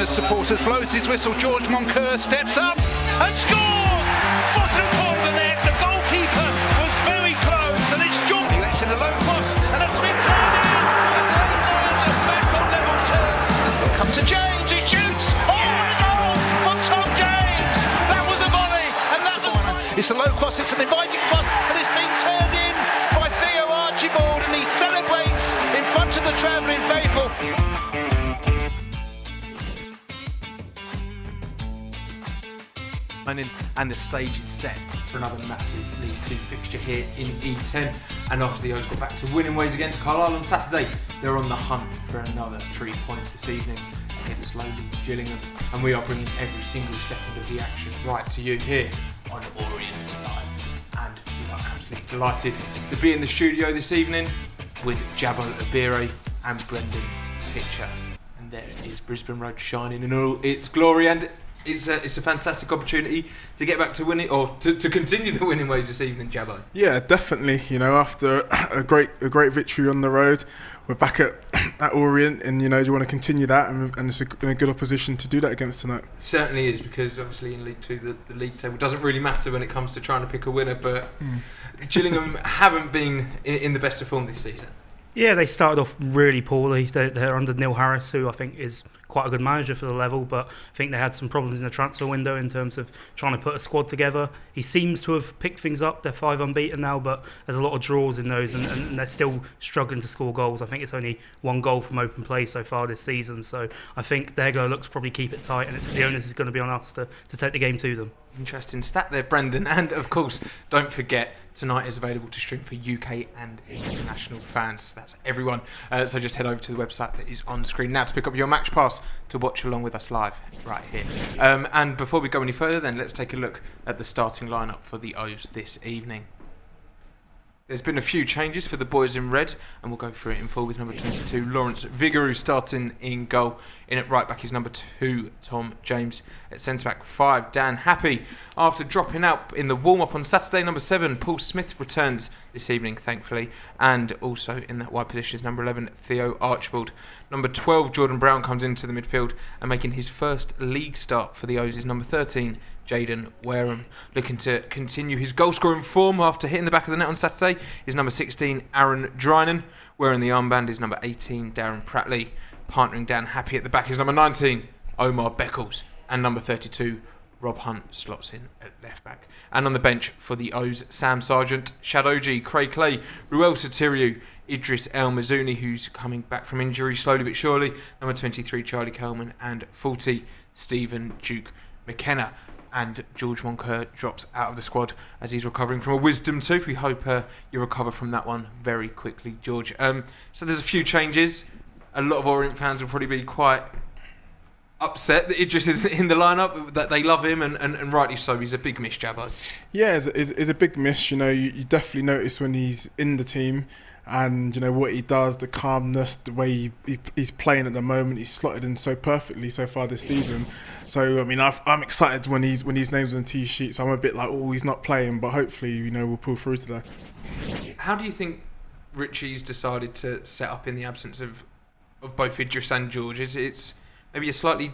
Gunners supporters, blows his whistle. George Moncur steps up and scores! Bottom corner of the net, the goalkeeper was very close, and it's John. He lets in a low cross, and that's been turned in, and Leyton Orient are back on level terms. He'll come to James, he shoots! Oh, and a goal from Tom James! That was a volley, and that was... It's a low cross, it's an inviting cross, and it's been turned in by Theo Archibald, and he celebrates in front of the travelling faithful. And the stage is set for another massive League 2 fixture here in E10. And after the O's got back to winning ways against Carlisle on Saturday, they're on the hunt for another 3 points this evening against lowly Gillingham. And we are bringing every single second of the action right to you here on Orient Live. And we are absolutely delighted to be in the studio this evening with Jabbo Abire and Brendan Pitcher. And there is Brisbane Road shining in all its glory. And it's a fantastic opportunity to get back to winning, or to continue the winning ways this evening, Jabbo. Yeah, definitely. You know, after a great victory on the road, we're back at Orient, and you know, you want to continue that, and it's in a good opposition to do that against tonight. It certainly is, because obviously in League 2 the league table doesn't really matter when it comes to trying to pick a winner, but Gillingham haven't been in the best of form this season. Yeah, they started off really poorly. They're under Neil Harris, who I think is quite a good manager for the level, but I think they had some problems in the transfer window in terms of trying to put a squad together. He seems to have picked things up. They're 5 unbeaten now, but there's a lot of draws in those, and they're still struggling to score goals. I think it's only 1 goal from open play so far this season, so I think their goal looks to probably keep it tight, and the onus is going to be on us to take the game to them. Interesting stat there, Brendan. And of course, don't forget, tonight is available to stream for UK and international fans. That's everyone. So just head over to the website that is on screen now to pick up your match pass to watch along with us live right here. And before we go any further, then let's take a look at the starting lineup for the O's this evening. There's been a few changes for the boys in red, and we'll go through it in full with number 22, Lawrence Vigouroux, starting in goal. In at right back is number 2, Tom James. At centre back 5, Dan Happy. After dropping out in the warm-up on Saturday, number 7, Paul Smith returns this evening, thankfully. And also in that wide position is number 11, Theo Archibald. Number 12, Jordan Brown, comes into the midfield, and making his first league start for the O's is number 13, Jaden Wareham. Looking to continue his goal-scoring form after hitting the back of the net on Saturday is number 16, Aaron Drynan. Wearing the armband is number 18, Darren Pratley. Partnering Dan Happy at the back is number 19, Omar Beckles. And number 32, Rob Hunt, slots in at left back. And on the bench for the O's, Sam Sargent, Shadoji, Craig Clay, Ruel Satiriou, Idris El Mazouni, who's coming back from injury slowly but surely, number 23, Charlie Coleman, and 40, Stephen Duke McKenna. And George Moncur drops out of the squad as he's recovering from a wisdom tooth. We hope you recover from that one very quickly, George. So there's a few changes. A lot of Orient fans will probably be quite upset that Idris is in the lineup, that they love him, and rightly so. He's a big miss, Jabbo. Yeah, it's a big miss. You know, you definitely notice when he's in the team, and you know what he does, the calmness, the way he's playing at the moment. He's slotted in so perfectly so far this season. So I mean, I'm excited when his name's on the tee sheet. So I'm a bit like, oh, he's not playing, but hopefully, you know, we'll pull through today. How do you think Richie's decided to set up in the absence of both Idris and George? It's maybe a slightly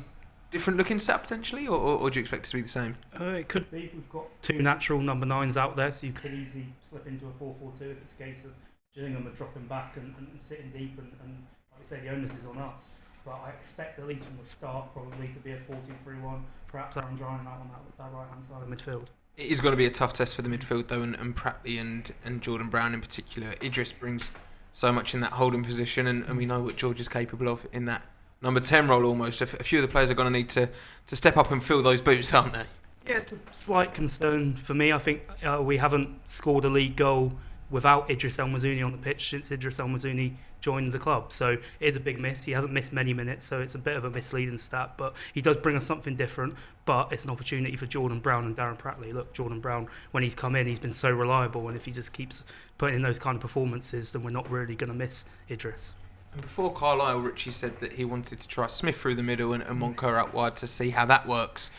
different looking setup potentially, or do you expect it to be the same? It could be. We've got 2 natural number 9s out there, so you could easily slip into a 4-4-2 if it's a case of Gillingham are dropping back and sitting deep, and like I say, the onus is on us. But I expect, at least from the start, probably to be a 4-2-3-1, perhaps Aaron Drynan out on that right-hand side of midfield. It is going to be a tough test for the midfield, though, and Pratley and Jordan Brown in particular. Idris brings so much in that holding position, and we know what George is capable of in that number 10 role almost. A few of the players are going to need to step up and fill those boots, aren't they? Yeah, it's a slight concern for me. I think we haven't scored a league goal without Idris El Mazouni on the pitch since Idris El Mazouni joined the club. So it is a big miss. He hasn't missed many minutes, so it's a bit of a misleading stat, but he does bring us something different. But it's an opportunity for Jordan Brown and Darren Pratley. Look, Jordan Brown, when he's come in, he's been so reliable, and if he just keeps putting in those kind of performances, then we're not really going to miss Idris. And before Carlisle, Richie said that he wanted to try Smith through the middle and Moncur out wide to see how that works.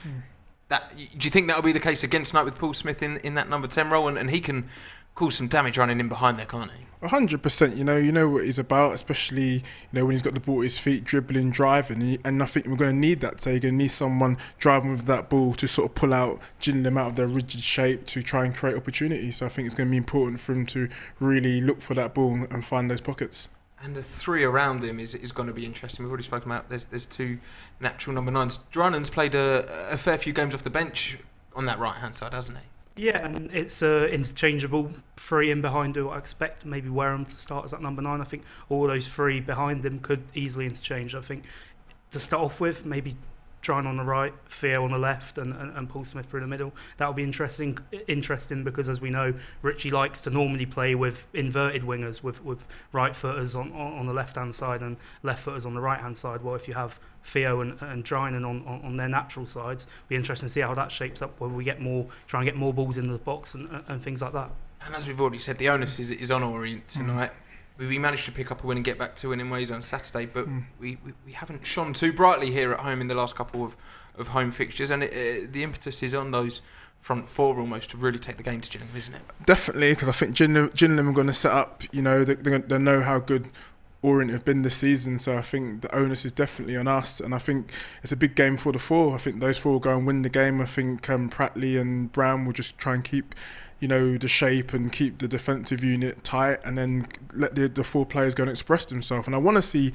Do you think that'll be the case again tonight with Paul Smith in that number 10 role, and he can cause some damage running in behind there, can't he? 100%. You know what he's about, especially when he's got the ball at his feet, dribbling, driving, and I think we're going to need that. So you're going to need someone driving with that ball to sort of pull out Gillingham out of their rigid shape to try and create opportunities. So I think it's going to be important for him to really look for that ball and find those pockets. And the three around him is going to be interesting. We've already spoken about there's two natural number 9s. Dranan's played a fair few games off the bench on that right hand side, hasn't he? Yeah, and it's interchangeable three in behind who I expect maybe Wareham to start as that number 9. I think all those three behind them could easily interchange. I think to start off with, maybe Drine on the right, Theo on the left, and Paul Smith through the middle. That'll be interesting because, as we know, Richie likes to normally play with inverted wingers, with right footers on the left hand side and left footers on the right hand side. Well, if you have Theo and Drine on their natural sides, it'll be interesting to see how that shapes up. Whether we try and get more balls into the box and things like that. And as we've already said, the onus is on Orient tonight. We managed to pick up a win and get back to winning ways on Saturday, but we haven't shone too brightly here at home in the last couple of home fixtures, and the impetus is on those front four almost to really take the game to Gillingham, isn't it? Definitely, because I think Gillingham are going to set up, they know how good Orient have been this season, so I think the onus is definitely on us, and I think it's a big game for the four. I think those four will go and win the game. I think Pratley and Brown will just try and keep the shape and keep the defensive unit tight, and then let the four players go and express themselves. And I love to see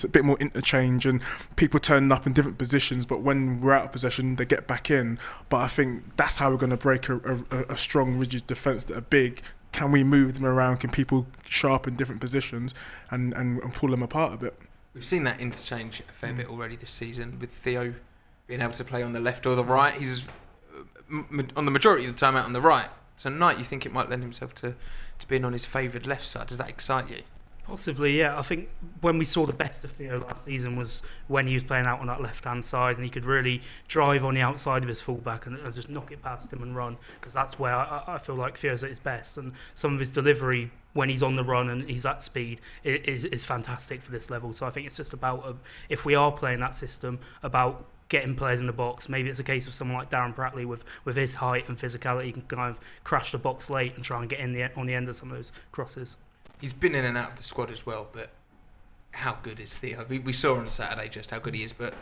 a bit more interchange and people turning up in different positions, but when we're out of possession they get back in. But I think that's how we're going to break a strong, rigid defence that are big. Can we move them around? Can people sharpen different positions and pull them apart a bit? We've seen that interchange a fair bit already this season, with Theo being able to play on the left or the right. He's on the majority of the time out on the right. Tonight, you think it might lend himself to being on his favoured left side? Does that excite you? Possibly, yeah. I think when we saw the best of Theo last season was when he was playing out on that left-hand side, and he could really drive on the outside of his fullback and just knock it past him and run, because that's where I feel like Theo's at his best. And some of his delivery when he's on the run and he's at speed is fantastic for this level. So I think it's just about, if we are playing that system, about getting players in the box. Maybe it's a case of someone like Darren Pratley with his height and physicality can kind of crash the box late and try and get on the end of some of those crosses. He's been in and out of the squad as well, but how good is Theo? We saw on Saturday just how good he is, but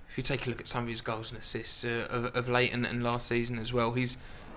if you take a look at some of his goals and assists of Leyton and last season as well,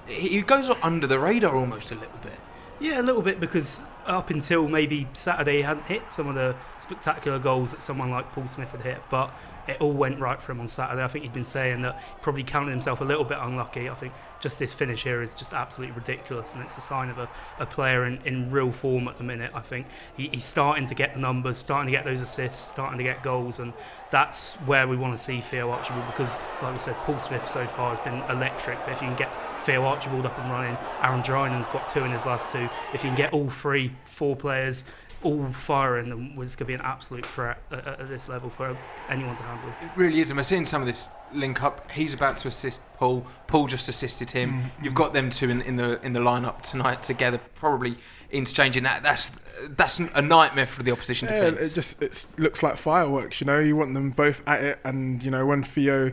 he goes under the radar almost a little bit. Yeah, a little bit, because up until maybe Saturday he hadn't hit some of the spectacular goals that someone like Paul Smith had hit, but it all went right for him on Saturday. I think he'd been saying that he probably counted himself a little bit unlucky. I think just this finish here is just absolutely ridiculous, and it's a sign of a player in real form at the minute. I think he's starting to get the numbers, starting to get those assists, starting to get goals, and that's where we want to see Theo Archibald, because like we said, Paul Smith so far has been electric, but if you can get Theo Archibald up and running, Aaron Drinan's got 2 in his last 2, if you can get all 4 players all firing, then it's going to be an absolute threat at this level for anyone to handle. It really is, and we're seeing some of this link up. He's about to assist Paul just assisted him. You've got them two in the lineup tonight together, probably interchanging that. That's a nightmare for the opposition defence. It looks like fireworks. You want them both at it, and when Theo,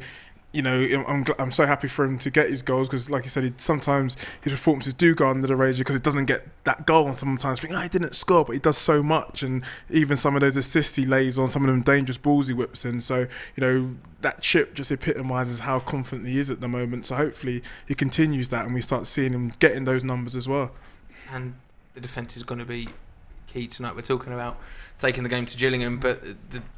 I'm so happy for him to get his goals, because like you said, sometimes his performances do go under the radar because he doesn't get that goal, and sometimes think, he didn't score, but he does so much. And even some of those assists he lays on, some of them dangerous balls he whips in. So that chip just epitomises how confident he is at the moment. So hopefully he continues that and we start seeing him getting those numbers as well. And the defence is going to be key tonight. We're talking about taking the game to Gillingham, but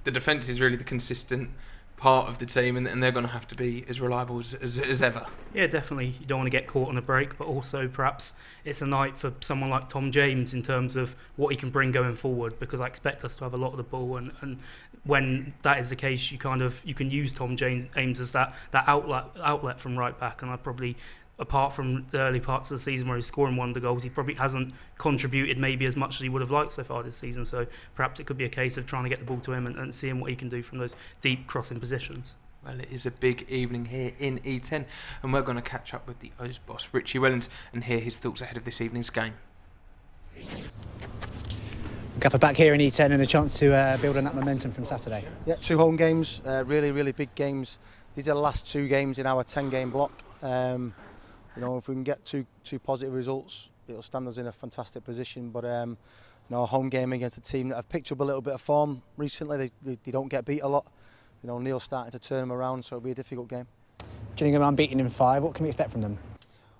the defence is really the consistent part of the team, and they're going to have to be as reliable as ever. Yeah, definitely. You don't want to get caught on a break, but also perhaps it's a night for someone like Tom James in terms of what he can bring going forward, because I expect us to have a lot of the ball, and when that is the case, you can use Tom James as that outlet from right back, and I probably, apart from the early parts of the season where he's scoring one of the goals, he probably hasn't contributed maybe as much as he would have liked so far this season. So perhaps it could be a case of trying to get the ball to him and seeing what he can do from those deep crossing positions. Well, it is a big evening here in E10, and we're going to catch up with the O's boss, Richie Wellens, and hear his thoughts ahead of this evening's game. Gaffer back here in E10 and a chance to build on that momentum from Saturday. Yeah, 2 home games, really big games. These are the last 2 games in our 10-game block. If we can get two positive results, it'll stand us in a fantastic position. But you know, a home game against a team that have picked up a little bit of form recently. They don't get beat a lot. You know, Neil's starting to turn them around, so it'll be a difficult game. Gillingham unbeaten in 5. What can we expect from them?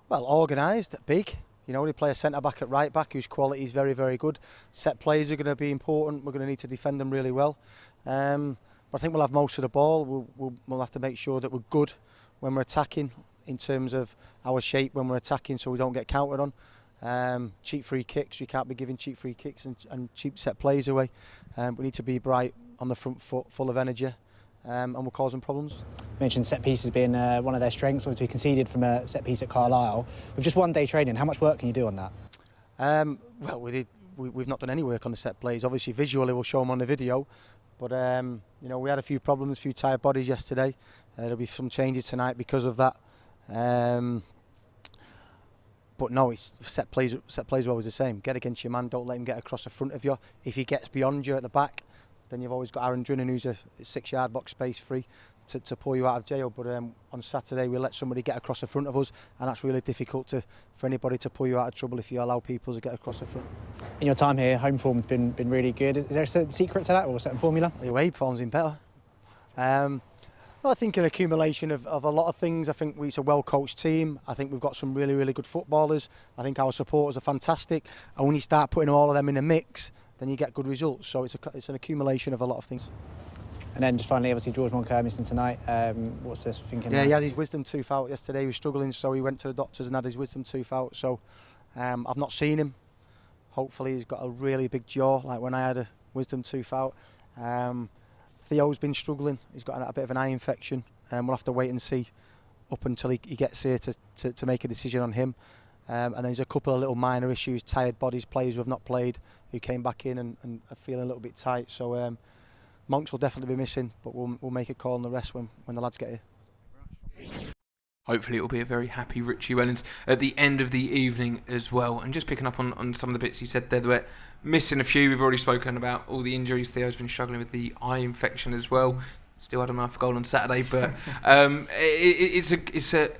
Well, organised, big. You know, they play a centre-back at right-back whose quality is very, very good. Set plays are going to be important. We're going to need to defend them really well. But I think we'll have most of the ball. We'll have to make sure that we're good when we're attacking in terms of our shape when we're attacking, so we don't get countered on. Cheap free kicks, we can't be giving cheap free kicks and cheap set plays away. We need to be bright on the front foot, full of energy. And we'll cause them problems. You mentioned set pieces being one of their strengths. Obviously, we conceded from a set piece at Carlisle. With just one day training, how much work can you do on that? Well, we've not done any work on the set plays. Obviously, visually we'll show them on the video. But you know, we had a few problems, a few tired bodies yesterday. There'll be some changes tonight because of that. But no, it's set plays are always the same. Get against your man. Don't let him get across the front of you. If he gets beyond you at the back, then you've always got Aaron Drinnan, who's a 6-yard box space free to pull you out of jail. But on Saturday we let somebody get across the front of us, and that's really difficult for anybody to pull you out of trouble if you allow people to get across the front. In your time here, home form's been really good. Is there a certain secret to that or a certain formula? The away form's been better. Well, I think an accumulation of a lot of things. I think it's a well-coached team. I think we've got some really, really good footballers. I think our supporters are fantastic. And when you start putting all of them in a mix, then you get good results. So it's an accumulation of a lot of things. And then just finally, obviously, George Moncur missing tonight. What's this thinking? Yeah, he had his wisdom tooth out yesterday. He was struggling, so he went to the doctors and had his wisdom tooth out. So I've not seen him. Hopefully he's got a really big jaw, like when I had a wisdom tooth out. Theo's been struggling. He's got a bit of an eye infection. We'll have to wait and see up until he gets here to make a decision on him. And then there's a couple of little minor issues, tired bodies, players who have not played, who came back in and are feeling a little bit tight. So Monks will definitely be missing, but we'll make a call on the rest when the lads get here. Hopefully it will be a very happy Richie Wellens at the end of the evening as well. And just picking up on some of the bits he said there, we're missing a few. We've already spoken about all the injuries. Theo's been struggling with the eye infection as well. Still had a knife goal on Saturday, but it's a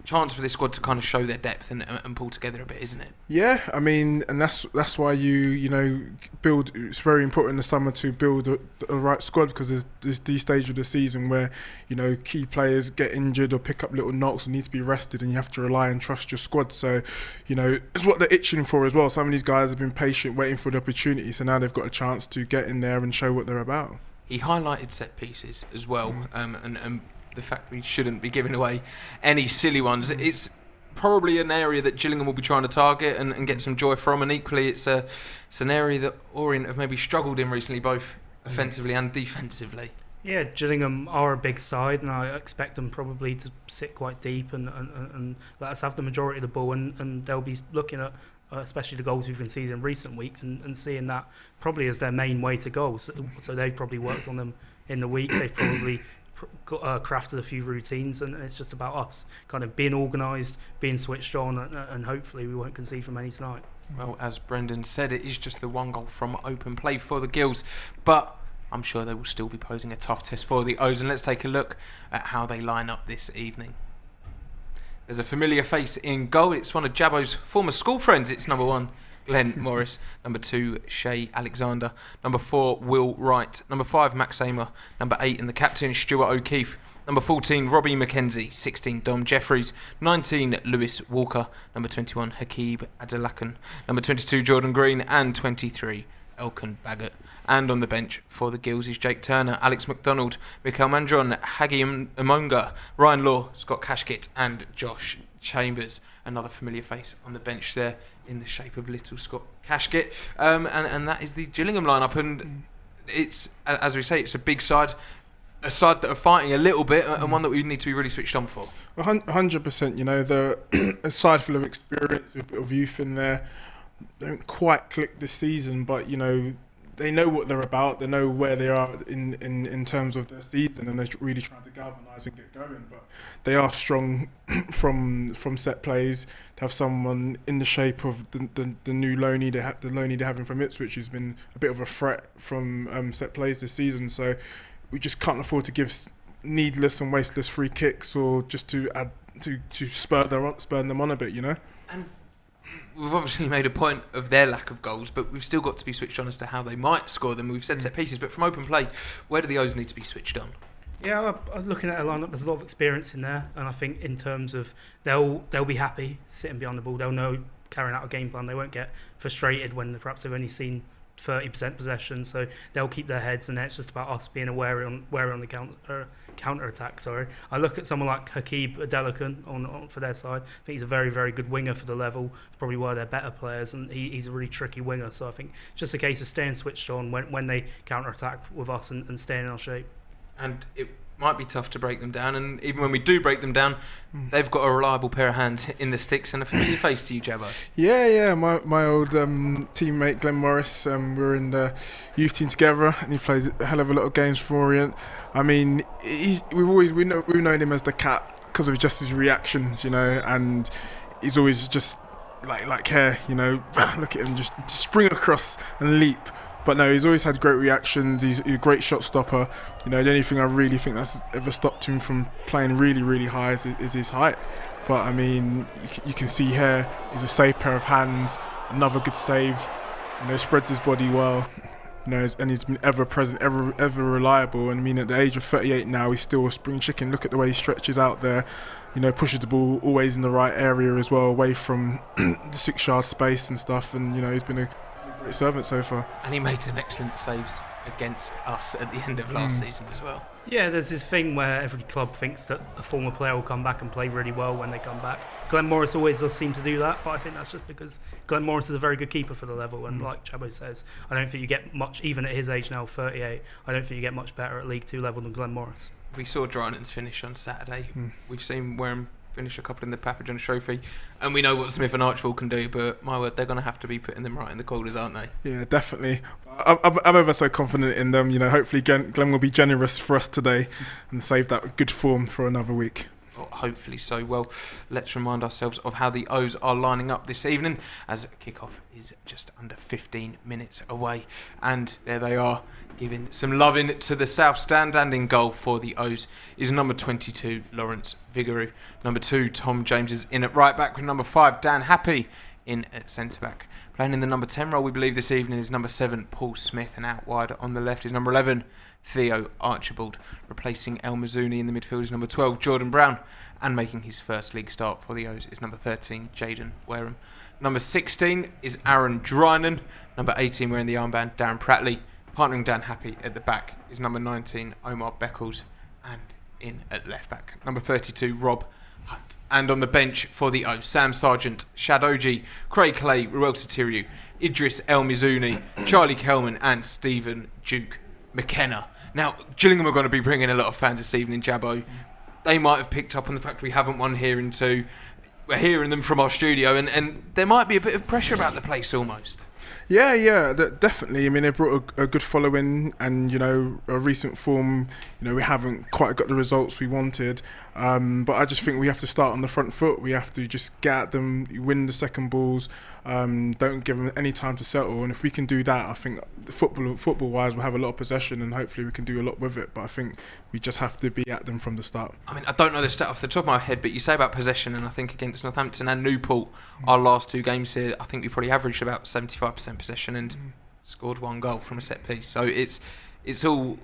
chance for this squad to kind of show their depth and pull together a bit, isn't it? Yeah, I mean, and that's why you know build. It's very important in the summer to build a right squad, because there's the stage of the season where you know key players get injured or pick up little knocks and need to be rested, and you have to rely and trust your squad. So, you know, it's what they're itching for as well. Some of these guys have been patient, waiting for the opportunity, so now they've got a chance to get in there and show what they're about. He highlighted set pieces as well, and the fact we shouldn't be giving away any silly ones. It's probably an area that Gillingham will be trying to target and get some joy from, and equally it's an area that Orient have maybe struggled in recently, both offensively and defensively. Yeah, Gillingham are a big side, and I expect them probably to sit quite deep and let us have the majority of the ball, and they'll be looking at especially the goals we've conceded in recent weeks and seeing that probably as their main way to goals. So they've probably worked on them in the week. They've probably crafted a few routines, and it's just about us kind of being organised, being switched on, and hopefully we won't concede from any tonight. Well, as Brendan said, it is just the one goal from open play for the Gills, but I'm sure they will still be posing a tough test for the O's, and let's take a look at how they line up this evening. There's a familiar face in goal. It's one of Jabbo's former school friends. It's number 1, Glenn Morris. Number 2, Shay Alexander. Number 4, Will Wright. Number 5, Max Amer. Number 8, and the captain, Stuart O'Keefe. Number 14, Robbie McKenzie. 16, Dom Jeffries. 19, Lewis Walker. Number 21, Hakeeb Adelakan. Number 22, Jordan Green. And 23, Elkan Baggott. And on the bench for the Gills is Jake Turner, Alex McDonald, Mikael Mandron, Hagi Amonga, Ryan Law, Scott Cashkit and Josh Chambers. Another familiar face on the bench there in the shape of little Scott Cashkit. And that is the Gillingham lineup. And it's, as we say, it's a big side, a side that are fighting a little bit, and one that we need to be really switched on for. 100%, you know, a side full of experience, with a bit of youth in there. Don't quite click this season, but you know they know what they're about. They know where they are in terms of their season, and they're really trying to galvanise and get going. But they are strong from set plays. To have someone in the shape of the new Loney, the Loney they're having from Ipswich, who's been a bit of a threat from set plays this season. So we just can't afford to give needless and wasteless free kicks, or just to add to spur them on a bit, you know. And we've obviously made a point of their lack of goals, but we've still got to be switched on as to how they might score them. We've said set pieces, but from open play, where do the O's need to be switched on? Yeah, looking at a lineup, there's a lot of experience in there, and I think in terms of they'll be happy sitting behind the ball. They'll know carrying out a game plan. They won't get frustrated when perhaps they've only seen 30% possession, so they'll keep their heads, and it's just about us being wary on the counter attack. Sorry, I look at someone like Hakeeb Adelakun on for their side. I think he's a very, very good winger for the level. Probably one of their better players, and he's a really tricky winger. So I think it's just a case of staying switched on when they counter attack with us and staying in our shape. And it might be tough to break them down, and even when we do break them down, they've got a reliable pair of hands in the sticks and a familiar face to you, Jabbo. Yeah, my old teammate Glenn Morris, we were in the youth team together, and he plays a hell of a lot of games for Orient. I mean, we've known him as the cat because of just his reactions, and he's always just like hair, look at him just spring across and leap. But no, he's always had great reactions. He's a great shot stopper. The only thing I really think that's ever stopped him from playing really, really high is his height. But I mean, you can see here, he's a safe pair of hands, another good save. Spreads his body well. And he's been ever present, ever reliable. And I mean, at the age of 38 now, he's still a spring chicken. Look at the way he stretches out there. Pushes the ball always in the right area as well, away from the 6-yard space and stuff. And he's been a great servant so far. And he made some excellent saves against us at the end of last season as well. Yeah, there's this thing where every club thinks that a former player will come back and play really well when they come back. Glenn Morris always does seem to do that, but I think that's just because Glenn Morris is a very good keeper for the level, and like Chabo says, I don't think you get much, even at his age now, 38, I don't think you get much better at League 2 level than Glenn Morris. We saw Drynan's finish on Saturday. We've seen Wareham finish a couple in the Papa John's Trophy, and we know what Smith and Archibald can do, but my word, they're going to have to be putting them right in the corners, aren't they? Yeah, definitely. I'm ever so confident in them. Hopefully Glenn will be generous for us today and save that good form for another week. Well, hopefully so. Well, let's remind ourselves of how the O's are lining up this evening, as kick-off is just under 15 minutes away. And there they are, giving some loving to the South Stand, and in goal for the O's is number 22, Lawrence Vigouroux. Number 2, Tom James is in at right back, with number 5, Dan Happy in at centre-back. Playing in the number 10 role, we believe, this evening is number 7, Paul Smith, and out wide on the left is number 11, Theo Archibald. Replacing El Mazzuni in the midfield is number 12, Jordan Brown, and making his first league start for the O's is number 13, Jaden Wareham. Number 16 is Aaron Drynan. Number 18, wearing the armband, Darren Pratley. Partnering Dan Happy at the back is number 19, Omar Beckles, and in at left back, number 32, Rob Hunt. And on the bench for the O's, Sam Sargent, Shad Oji, Craig Clay, Ruel Sotiriou, Idris El Mizouni, Charlie Kelman, and Stephen Duke McKenna. Now, Gillingham are going to be bringing a lot of fans this evening, Jabbo. They might have picked up on the fact we haven't won here in 2. We're hearing them from our studio, and there might be a bit of pressure about the place almost. Yeah, definitely. I mean, they brought a good following, and a recent form. We haven't quite got the results we wanted, but I just think we have to start on the front foot. We have to just get at them, win the second balls, don't give them any time to settle. And if we can do that, I think football-wise, we'll have a lot of possession, and hopefully we can do a lot with it. But I think we just have to be at them from the start. I mean, I don't know the stat off the top of my head, but you say about possession, and I think against Northampton and Newport, our last 2 games here, I think we probably averaged about 75% possession and scored 1 goal from a set piece. So it's all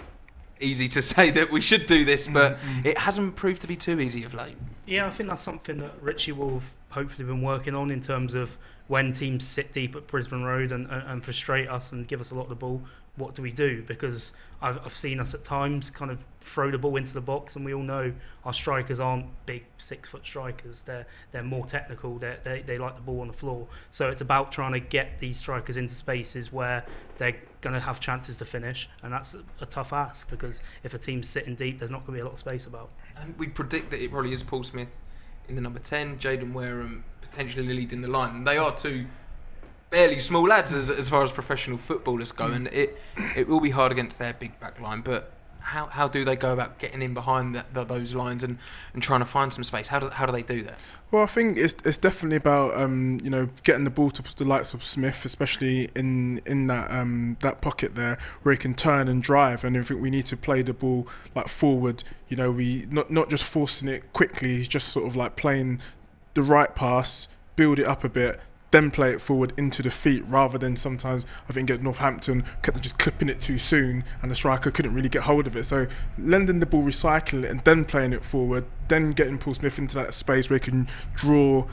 easy to say that we should do this, but it hasn't proved to be too easy of late. Yeah, I think that's something that Richie will have hopefully been working on, in terms of when teams sit deep at Brisbane Road and frustrate us and give us a lot of the ball, what do we do? Because I've seen us at times kind of throw the ball into the box, and we all know our strikers aren't big 6-foot strikers. They're more technical. They like the ball on the floor. So it's about trying to get these strikers into spaces where they're going to have chances to finish, and that's a tough ask, because if a team's sitting deep, there's not going to be a lot of space about. And we predict that it probably is Paul Smith in the number 10, Jaden Wareham potentially leading the line. And they are 2 barely small lads as far as professional footballers go, and it will be hard against their big back line. But how do they go about getting in behind those lines and trying to find some space? How do they do that? Well, I think it's definitely about getting the ball to the likes of Smith, especially in that pocket there where he can turn and drive. And I think we need to play the ball like forward. We not just forcing it quickly, just sort of like playing the right pass, build it up a bit, then play it forward into the feet, rather than sometimes I think at Northampton kept just clipping it too soon and the striker couldn't really get hold of it. So lending the ball, recycling it and then playing it forward, then getting Paul Smith into that space where he can draw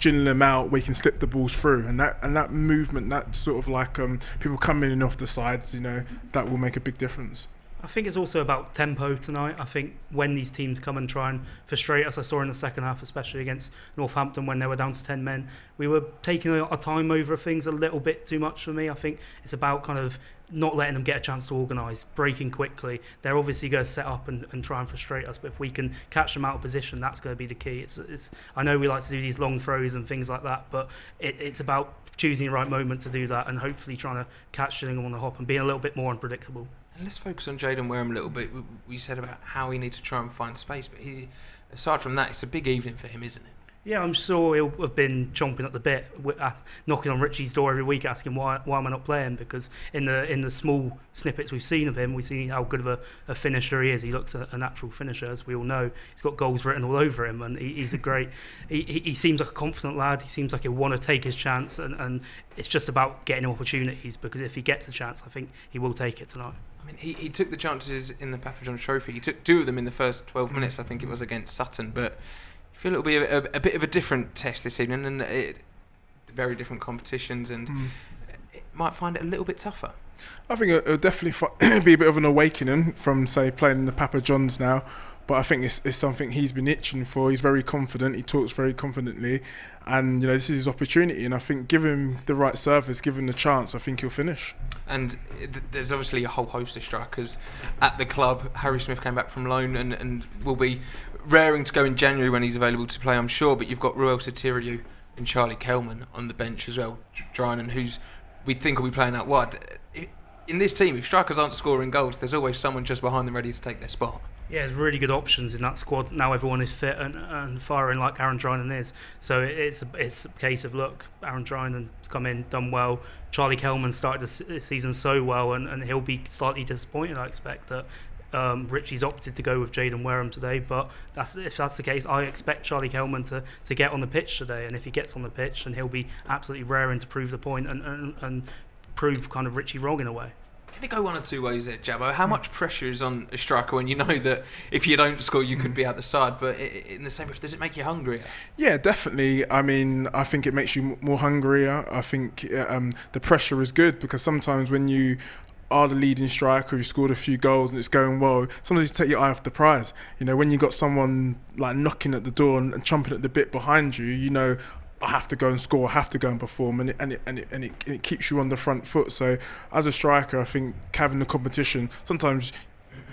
Gillingham out, where he can slip the balls through, and that movement, that sort of like people coming in off the sides, that will make a big difference. I think it's also about tempo tonight. I think when these teams come and try and frustrate us, I saw in the second half, especially against Northampton when they were down to 10 men, we were taking our time over things a little bit too much for me. I think it's about kind of not letting them get a chance to organise, breaking quickly. They're obviously going to set up and try and frustrate us, but if we can catch them out of position, that's going to be the key. I know we like to do these long throws and things like that, but it's about choosing the right moment to do that and hopefully trying to catch Gillingham on the hop and being a little bit more unpredictable. And let's focus on Jaden Wareham a little bit. We said about how he needs to try and find space, but aside from that, it's a big evening for him, isn't it? Yeah, I'm sure he'll have been chomping at the bit, knocking on Richie's door every week, asking why am I not playing? Because in the small snippets we've seen of him, we've seen how good of a finisher he is. He looks a natural finisher, as we all know. He's got goals written all over him, and he's a great. He seems like a confident lad. He seems like he'll want to take his chance, and it's just about getting opportunities. Because if he gets a chance, I think he will take it tonight. I mean, he took the chances in the Papa John's Trophy. He took 2 of them in the first 12 minutes. I think it was against Sutton, but I feel it'll be a bit of a different test this evening, and very different competitions, and it might find it a little bit tougher. I think it'll definitely be a bit of an awakening from, say, playing in the Papa John's now. But I think it's something he's been itching for. He's very confident. He talks very confidently, and this is his opportunity. And I think give him the right surface, give him the chance, I think he'll finish. And there's obviously a whole host of strikers at the club. Harry Smith came back from loan and will be raring to go in January when he's available to play, I'm sure. But you've got Ruel Sotiriou and Charlie Kelman on the bench as well. Drynan, who's we think will be playing out wide. In this team, if strikers aren't scoring goals, there's always someone just behind them ready to take their spot. Yeah, there's really good options in that squad. Now everyone is fit and firing like Aaron Drynan is. So it's a case of, look, Aaron Drynan's come in, done well. Charlie Kelman started the season so well, and he'll be slightly disappointed, I expect, that Richie's opted to go with Jaden Wareham today. But if that's the case, I expect Charlie Kelman to get on the pitch today. And if he gets on the pitch, then he'll be absolutely raring to prove the point and prove kind of Richie wrong in a way. Can it go one or two ways there, Jabbo? How much pressure is on a striker when you know that if you don't score, you could be out the side? But in the same breath, does it make you hungrier? Yeah, definitely. I mean, I think it makes you more hungrier. I think the pressure is good, because sometimes when you are the leading striker, you scored a few goals and it's going well, sometimes you take your eye off the prize. When you got someone like knocking at the door and chomping at the bit behind you, I have to go and score, I have to go and perform, and it keeps you on the front foot. So as a striker, I think having the competition, sometimes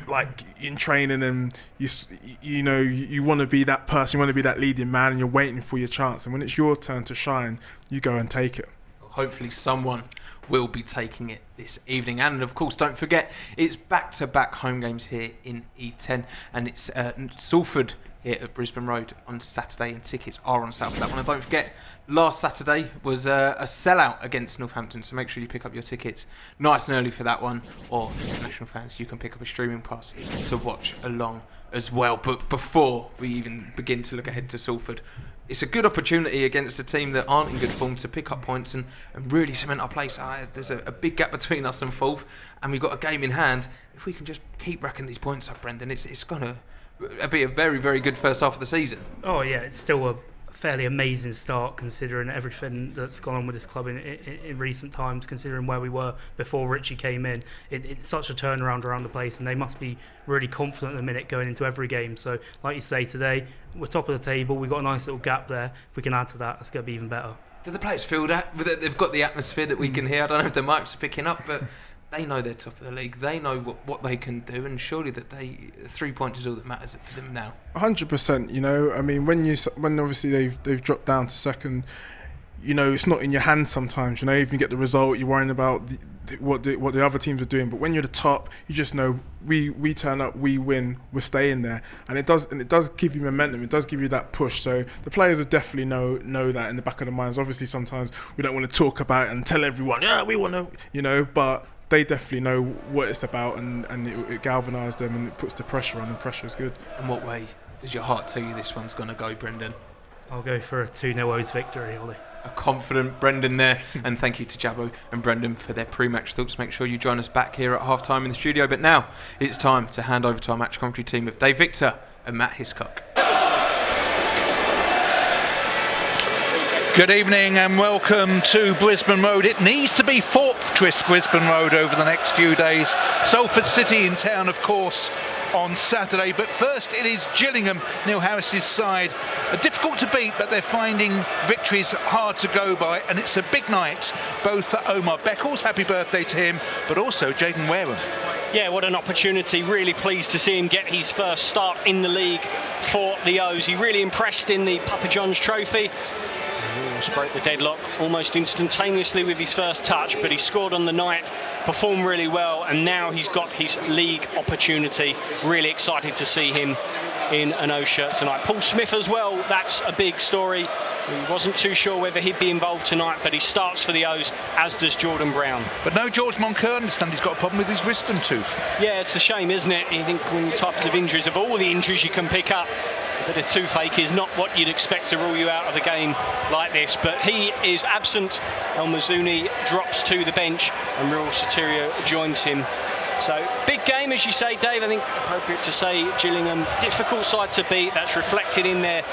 like in training, and you want to be that person, you want to be that leading man, and you're waiting for your chance, and when it's your turn to shine, you go and take it. Hopefully someone will be taking it this evening. And of course, don't forget, it's back-to-back home games here in E10, and it's Salford here at Brisbane Road on Saturday, and tickets are on sale for that one. And don't forget, last Saturday was a sellout against Northampton, so make sure you pick up your tickets nice and early for that one. Or international fans, you can pick up a streaming pass to watch along as well. But before we even begin to look ahead to Salford, it's a good opportunity against a team that aren't in good form to pick up points and really cement our place. There's a big gap between us and fourth, and we've got a game in hand. If we can just keep racking these points up, Brendan, it's going to be a very, very good first half of the season. Oh yeah, it's still a fairly amazing start considering everything that's gone on with this club in recent times, considering where we were before Richie came in. It's such a turnaround around the place, and they must be really confident in a minute going into every game. So like you say, today we're top of the table, we've got a nice little gap there. If we can add to that, that's going to be even better. Do the players feel that? They've got the atmosphere that we can hear. I don't know if the mics are picking up, but they know they're top of the league. They know what they can do, and surely that 3 points is all that matters for them now. 100%. I mean, when obviously they've dropped down to second, it's not in your hands sometimes. If you get the result, you're worrying about what the other teams are doing. But when you're the top, you just know we turn up, we win, we're staying there, and it does give you momentum. It does give you that push. So the players would definitely know that in the back of their minds. Obviously, sometimes we don't want to talk about it and tell everyone, yeah, we want to, but they definitely know what it's about, and it galvanises them, and it puts the pressure on, and pressure is good. In what way does your heart tell you this one's going to go, Brendan? I'll go for a 2-0 O's victory, Ollie. a confident Brendan there. And thank you to Jabbo and Brendan for their pre-match thoughts. Make sure you join us back here at half-time in the studio. But now it's time to hand over to our match commentary team of Dave Victor and Matt Hiscock. Good evening and welcome to Brisbane Road. It needs to be fourth twist Brisbane Road over the next few days. Salford City in town, of course, on Saturday. But first it is Gillingham, Neil Harris's side. Difficult to beat, but they're finding victories hard to go by. And it's a big night, both for Omar Beckles, happy birthday to him, but also Jaden Wareham. Yeah, what an opportunity. Really pleased to see him get his first start in the league for the O's. He really impressed in the Papa John's Trophy. He almost broke the deadlock almost instantaneously with his first touch, but he scored on the night, performed really well, and now he's got his league opportunity. Really excited to see him in an O shirt tonight. Paul Smith as well, that's a big story. He wasn't too sure whether he'd be involved tonight, but he starts for the O's, as does Jordan Brown. But no George Moncur, I understand he's got a problem with his wisdom tooth. Yeah, it's a shame, isn't it? You think when types of injuries, of all the injuries you can pick up, a bit of toothache is not what you'd expect to rule you out of a game like this. But he is absent. El Mazzuni drops to the bench and Ruel Sotirio joins him. So big game, as you say, Dave. I think appropriate to say Gillingham, difficult side to beat. That's reflected in their